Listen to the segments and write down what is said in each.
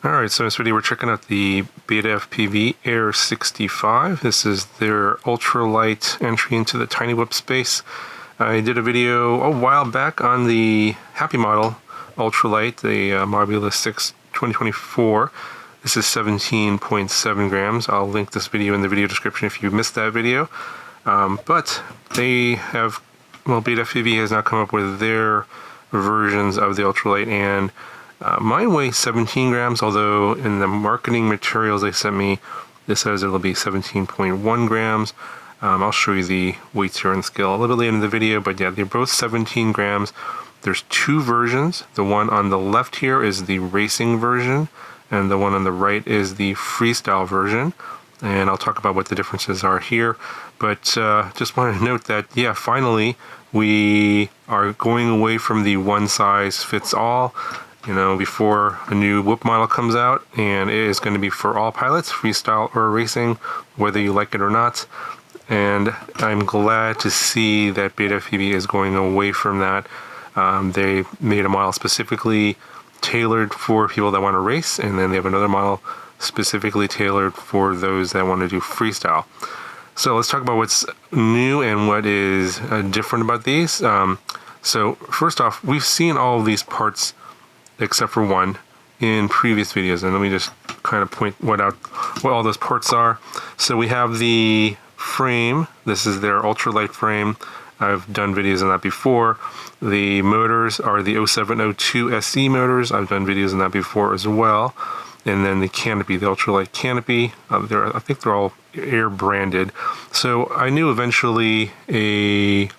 Alright, so in this video we're checking out the Betafpv Air65. This is their ultralight entry into the Tinywhoop space. I did a video a while back on the Happy model ultralight, the Mobula 6 2024. This is 17.7 grams. I'll link this video in the video description if you missed that video. But they have, well, Betafpv has now come up with their versions of the ultralight, and mine weighs 17 grams, although in the marketing materials they sent me, it says it'll be 17.1 grams. I'll show you the weights here on the scale a little bit later in the video, but yeah, they're both 17 grams. There's two versions. The one on the left here is the racing version, and the one on the right is the freestyle version. And I'll talk about what the differences are here. But just wanted to note that, yeah, finally we are going away from the one size fits all. You know, before a new Whoop model comes out, and it is going to be for all pilots, freestyle or racing, whether you like it or not. And I'm glad to see that Betafpv is going away from that. They made a model specifically tailored for people that want to race, and then they have another model specifically tailored for those that want to do freestyle. So let's talk about what's new and what is different about these. So first off, we've seen all of these parts except for one in previous videos, and let me just kind of point what all those parts are. So we have the frame. This is their ultralight frame. I've done videos on that before. The motors are the 0702 SE motors. I've done videos on that before as well. And then the canopy, the ultralight canopy, I think they're all air branded. So I knew eventually a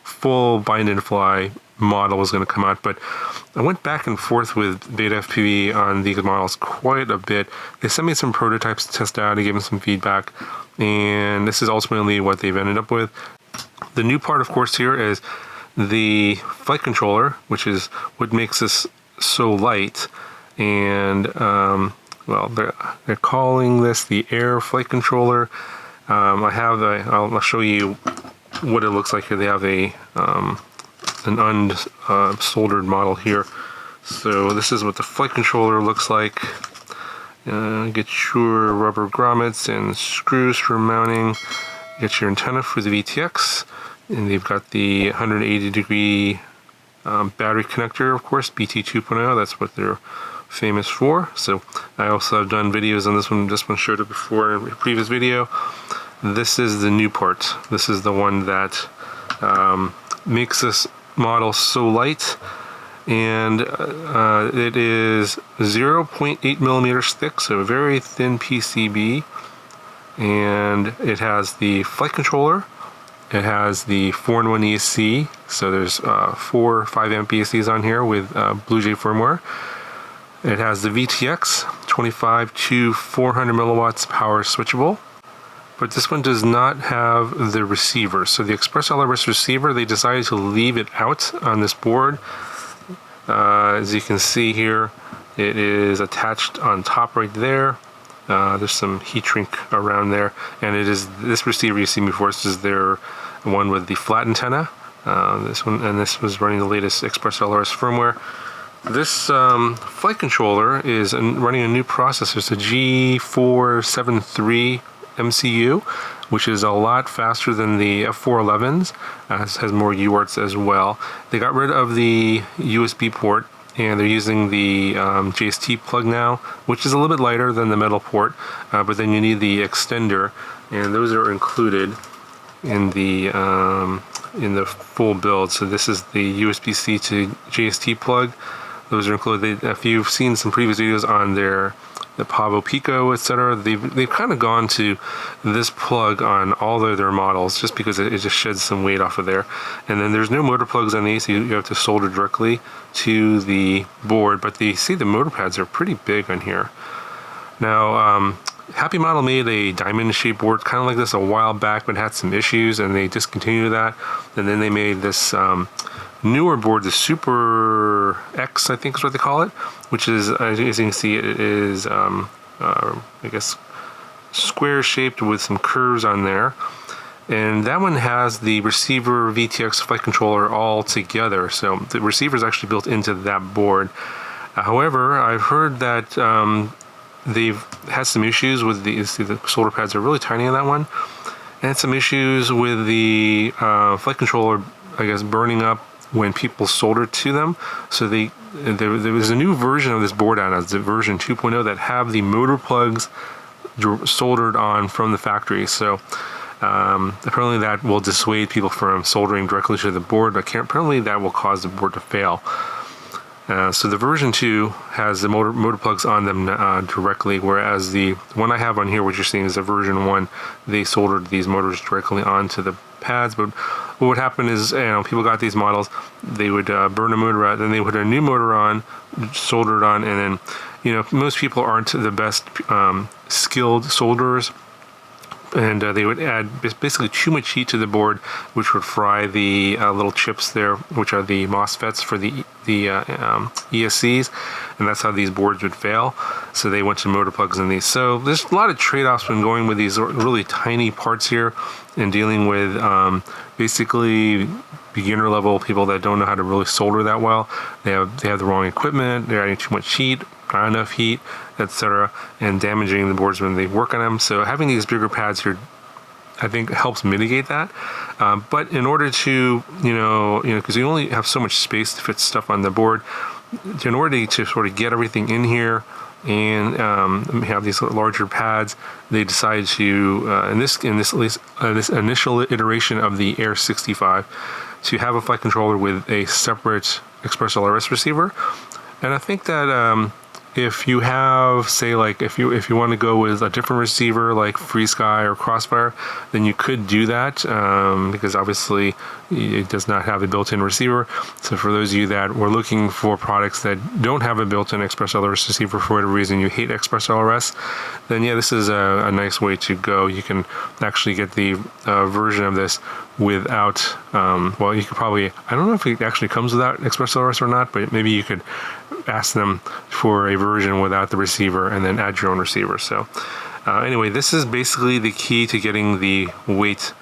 full bind and fly model was going to come out, but I went back and forth with Betafpv on these models quite a bit. They sent me some prototypes to test out. I gave them some feedback, and this is ultimately what they've ended up with. The new part, of course, here is the flight controller, which is what makes this so light. And well, they're calling this the Air Flight Controller. I'll show you what it looks like here. They have an unsoldered model here. So this is what the flight controller looks like. Get your rubber grommets and screws for mounting. Get your antenna for the VTX, and they've got the 180-degree battery connector, of course, BT 2.0. That's what they're famous for. So I also have done videos on this one. This one showed it before in a previous video. This is the new part. This is the one that makes this model so light, and it is 0.8 millimeters thick, so a very thin PCB. And it has the flight controller. It has the 4-in-1 ESC, so there's 4 5-amp ESCs on here with BlueJay firmware. It has the VTX, 25 to 400 milliwatts power switchable. But this one does not have the receiver. So the Express LRS receiver, they decided to leave it out on this board. As you can see here, it is attached on top right there. There's some heat shrink around there, and it is this receiver you see before. This is their one with the flat antenna. This one, and this was running the latest Express LRS firmware. This flight controller is running a new processor. It's a G473 MCU, which is a lot faster than the F411s. Has more UARTs as well. They got rid of the USB port, and they're using the JST plug now, which is a little bit lighter than the metal port, but then you need the extender, and those are included in the full build. So this is the USB-C to JST plug. Those are included. If you've seen some previous videos on the Pavo Pico, etc., they've kind of gone to this plug on all of their models just because it just sheds some weight off of there. And then there's no motor plugs on these, so you have to solder directly to the board. But the motor pads are pretty big on here. Now, Happy Model made a diamond-shaped board kind of like this a while back, but had some issues, and they discontinued that. And then they made this newer board, the Super X, I think is what they call it, which is, as you can see, it is, I guess, square shaped with some curves on there. And that one has the receiver VTX flight controller all together. So the receiver is actually built into that board. However, I've heard that they've had some issues with the solder pads are really tiny on that one, and some issues with the flight controller, I guess, burning up when people solder to them. So there was a new version of this board out, as the version 2.0, that have the motor plugs soldered on from the factory. So apparently that will dissuade people from soldering directly to the board, but apparently that will cause the board to fail. So the version 2 has the motor plugs on them directly, whereas the one I have on here, what you're seeing, is the version 1. They soldered these motors directly onto the pads. But what would happen is, people got these models, they would burn a motor out, then they would put a new motor on, solder it on, and then, most people aren't the best skilled solderers, and they would add basically too much heat to the board, which would fry the little chips there, which are the MOSFETs for the ESCs, and that's how these boards would fail. So they went to motor plugs in these. So there's a lot of trade-offs when going with these really tiny parts here and dealing with basically beginner level people that don't know how to really solder that well. They have the wrong equipment, they're adding too much heat, not enough heat, etc., and damaging the boards when they work on them. So having these bigger pads here, I think, helps mitigate that. But in order to, because you only have so much space to fit stuff on the board, in order to sort of get everything in here and have these larger pads, they decided to, in this initial iteration of the Air65, to have a flight controller with a separate Express LRS receiver. And I think that if you have, say, like if you want to go with a different receiver like FreeSky or Crossfire, then you could do that, because obviously it does not have a built-in receiver. So for those of you that were looking for products that don't have a built-in Express LRS receiver, for whatever reason you hate Express LRS, then yeah, this is a nice way to go. You can actually get the version of this without, well, you could probably, I don't know if it actually comes without Express LRS or not, but maybe you could ask them for a version without the receiver and then add your own receiver. So anyway, this is basically the key to getting the weight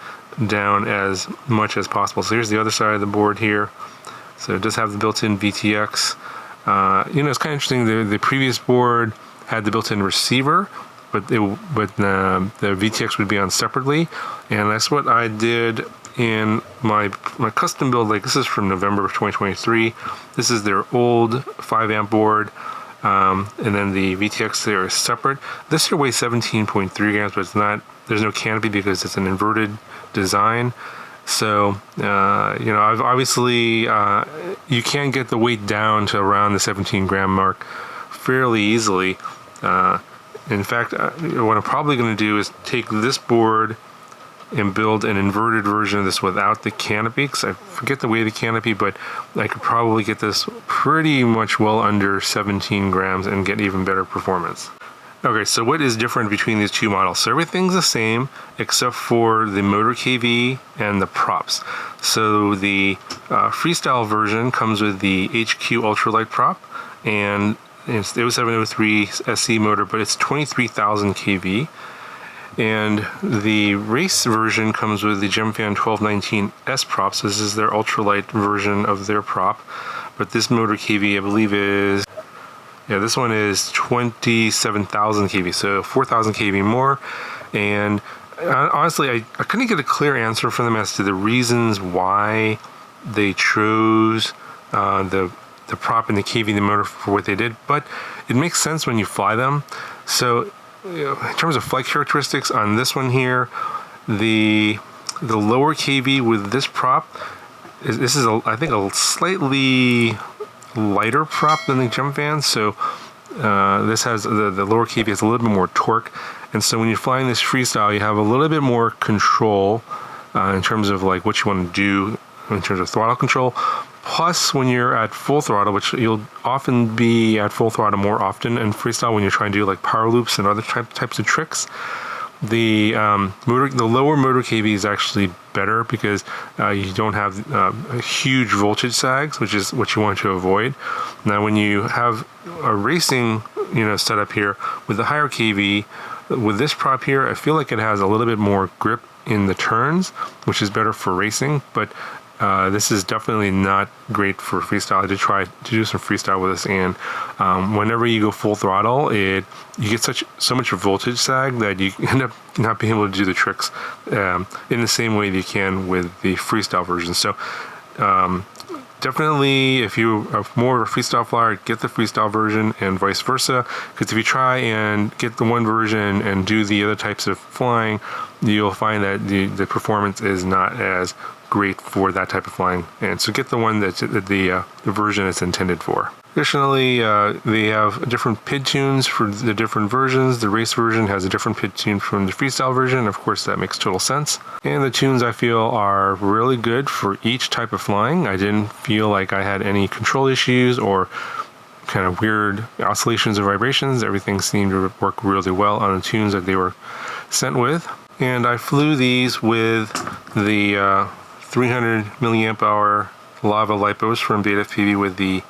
down as much as possible. So here's the other side of the board here. So it does have the built-in VTX. It's kind of interesting. The previous board had the built-in receiver, but the VTX would be on separately, and that's what I did in my custom build. Like, this is from November of 2023. This is their old 5 amp board, and then the VTX there is separate. This here weighs 17.3 grams, but it's not. There's no canopy because it's an inverted design. So I've obviously you can get the weight down to around the 17 gram mark fairly easily. In fact, what I'm probably going to do is take this board and build an inverted version of this without the canopy, because I forget the weight of the canopy, but I could probably get this pretty much well under 17 grams and get even better performance. Okay, so what is different between these two models? So everything's the same except for the motor KV and the props. So the freestyle version comes with the HQ Ultralight prop, and it's the 0703 SC motor, but it's 23,000 kV. And the race version comes with the Gemfan 1219S props. This is their ultralight version of their prop. But this motor KV, I believe, is, yeah, this one is 27,000 kV, so 4,000 kV more. And honestly, I couldn't get a clear answer from them as to the reasons why they chose the prop and the KV and the motor for what they did, but it makes sense when you fly them. So in terms of flight characteristics on this one here, the lower KV with this prop this is I think a slightly lighter prop than the Gemfan. So this has the lower KV has a little bit more torque, and so when you're flying this freestyle, you have a little bit more control in terms of like what you want to do in terms of throttle control. Plus, when you're at full throttle, which you'll often be at full throttle more often in freestyle when you're trying to do like power loops and other types of tricks, the lower motor KV is actually better because you don't have huge voltage sags, which is what you want to avoid. Now, when you have a racing setup here with the higher KV, with this prop here, I feel like it has a little bit more grip in the turns, which is better for racing, but This is definitely not great for freestyle. I did try to do some freestyle with this, and whenever you go full throttle, you get so much voltage sag that you end up not being able to do the tricks in the same way that you can with the freestyle version. So definitely, if you are more of a freestyle flyer, get the freestyle version and vice versa. Because if you try and get the one version and do the other types of flying, you'll find that the performance is not as great for that type of flying. And so get the one that's the version it's intended for. Additionally, they have different PID tunes for the different versions. The race version has a different PID tune from the freestyle version. Of course, that makes total sense. And the tunes, I feel, are really good for each type of flying. I didn't feel like I had any control issues or kind of weird oscillations or vibrations. Everything seemed to work really well on the tunes that they were sent with. And I flew these with the 300 milliamp hour lava lipos from Betafpv with the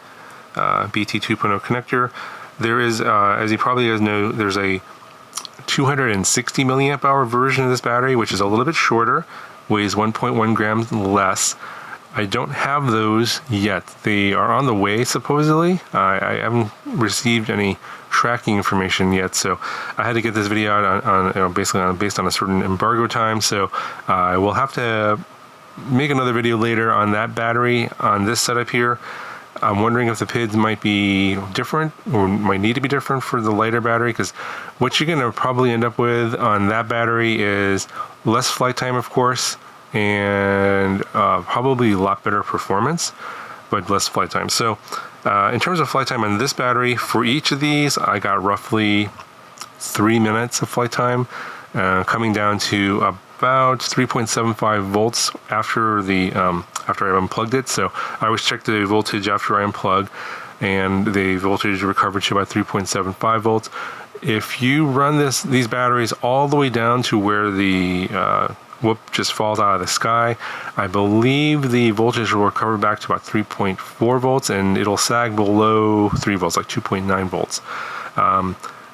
BT 2.0 connector. There is, as you probably guys know, there's a 260 milliamp hour version of this battery, which is a little bit shorter, weighs 1.1 grams less. I don't have those yet. They are on the way, supposedly. I haven't received any tracking information yet, so I had to get this video out on based on a certain embargo time. So I will have to make another video later on that battery on this setup here. I'm wondering if the PIDs might be different or might need to be different for the lighter battery, because what you're going to probably end up with on that battery is less flight time, of course, and probably a lot better performance, but less flight time. So in terms of flight time on this battery, for each of these, I got roughly 3 minutes of flight time, coming down to about 3.75 volts after I unplugged it. So I always check the voltage after I unplug, and the voltage recovered to about 3.75 volts. If you run these batteries all the way down to where the whoop just falls out of the sky, I believe the voltage will recover back to about 3.4 volts, and it'll sag below 3 volts, like 2.9 volts.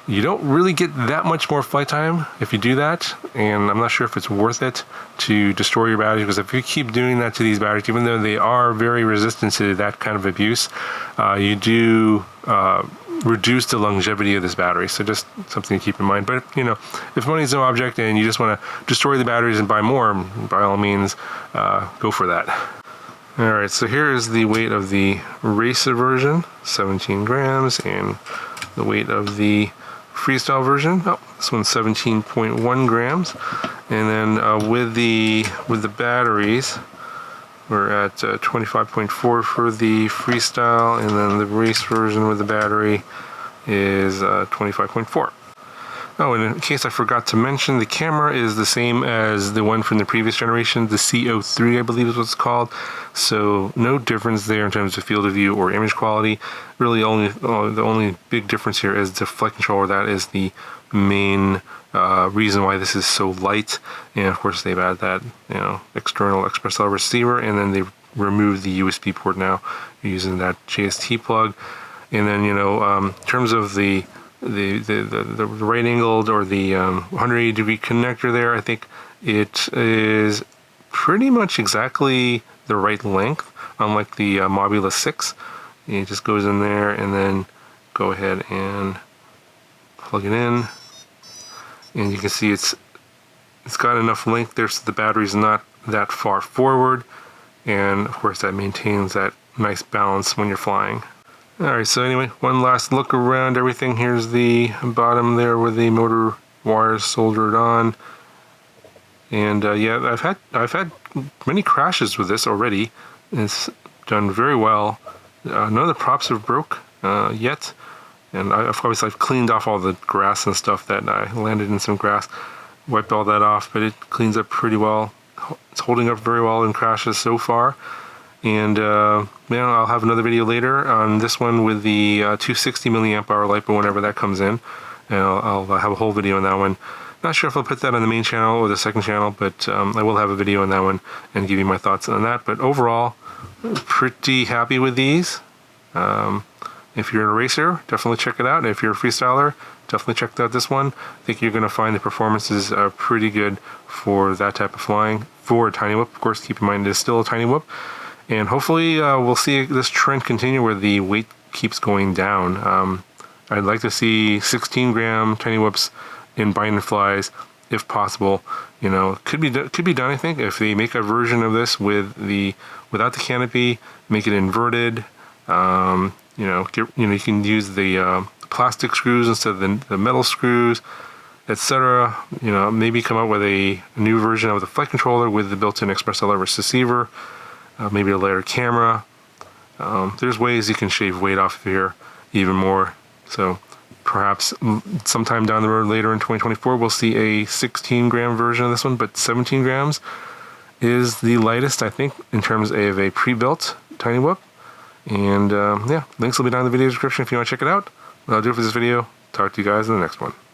You don't really get that much more flight time if you do that, and I'm not sure if it's worth it to destroy your batteries, because if you keep doing that to these batteries, even though they are very resistant to that kind of abuse, you do reduce the longevity of this battery. So just something to keep in mind. But you know, if money's no object and you just want to destroy the batteries and buy more, by all means, go for that. All right, so here is the weight of the racer version, 17 grams, and the weight of the freestyle version, this one's 17.1 grams. And then with the batteries, we're at 25.4 for the freestyle, and then the race version with the battery is 25.4. Oh, and in case I forgot to mention, the camera is the same as the one from the previous generation, the CO3, I believe is what it's called. So no difference there in terms of field of view or image quality. Really, the only big difference here is the flight controller. That is the main reason why this is so light. And of course, they've added that external XpressL receiver, and then they removed the USB port now using that JST plug. And then in terms of the right angled or the 180 degree connector there, I think it is pretty much exactly the right length, unlike the Mobula 6. It just goes in there, and then go ahead and plug it in, and you can see it's got enough length there so the battery's not that far forward, and of course that maintains that nice balance when you're flying. Alright, so anyway, one last look around everything. Here's the bottom there with the motor wires soldered on. And yeah, I've had many crashes with this already. It's done very well. None of the props have broke yet. And I've cleaned off all the grass and stuff that I landed in some grass. Wiped all that off, but it cleans up pretty well. It's holding up very well in crashes so far. And I'll have another video later on this one with the 260 milliamp hour LiPo whenever that comes in. And I'll have a whole video on that one. Not sure if I'll put that on the main channel or the second channel, but I will have a video on that one and give you my thoughts on that. But overall, pretty happy with these. If you're a racer, definitely check it out. If you're a freestyler, definitely check out this one. I think you're going to find the performance is pretty good for that type of flying for a Tinywhoop. Of course, keep in mind it is still a Tinywhoop. And hopefully we'll see this trend continue where the weight keeps going down. I'd like to see 16-gram Tinywhoops in bind and flies if possible. You know, could be done. I think if they make a version of this without the canopy, make it inverted. You know, you can use the plastic screws instead of the metal screws, etc. You know, maybe come out with a new version of the flight controller with the built-in express LR receiver. Maybe a lighter camera. There's ways you can shave weight off of here even more. So perhaps sometime down the road later in 2024, we'll see a 16-gram version of this one, but 17 grams is the lightest, I think, in terms of a pre-built Tinywhoop. And yeah, links will be down in the video description if you want to check it out. That'll do it for this video. Talk to you guys in the next one.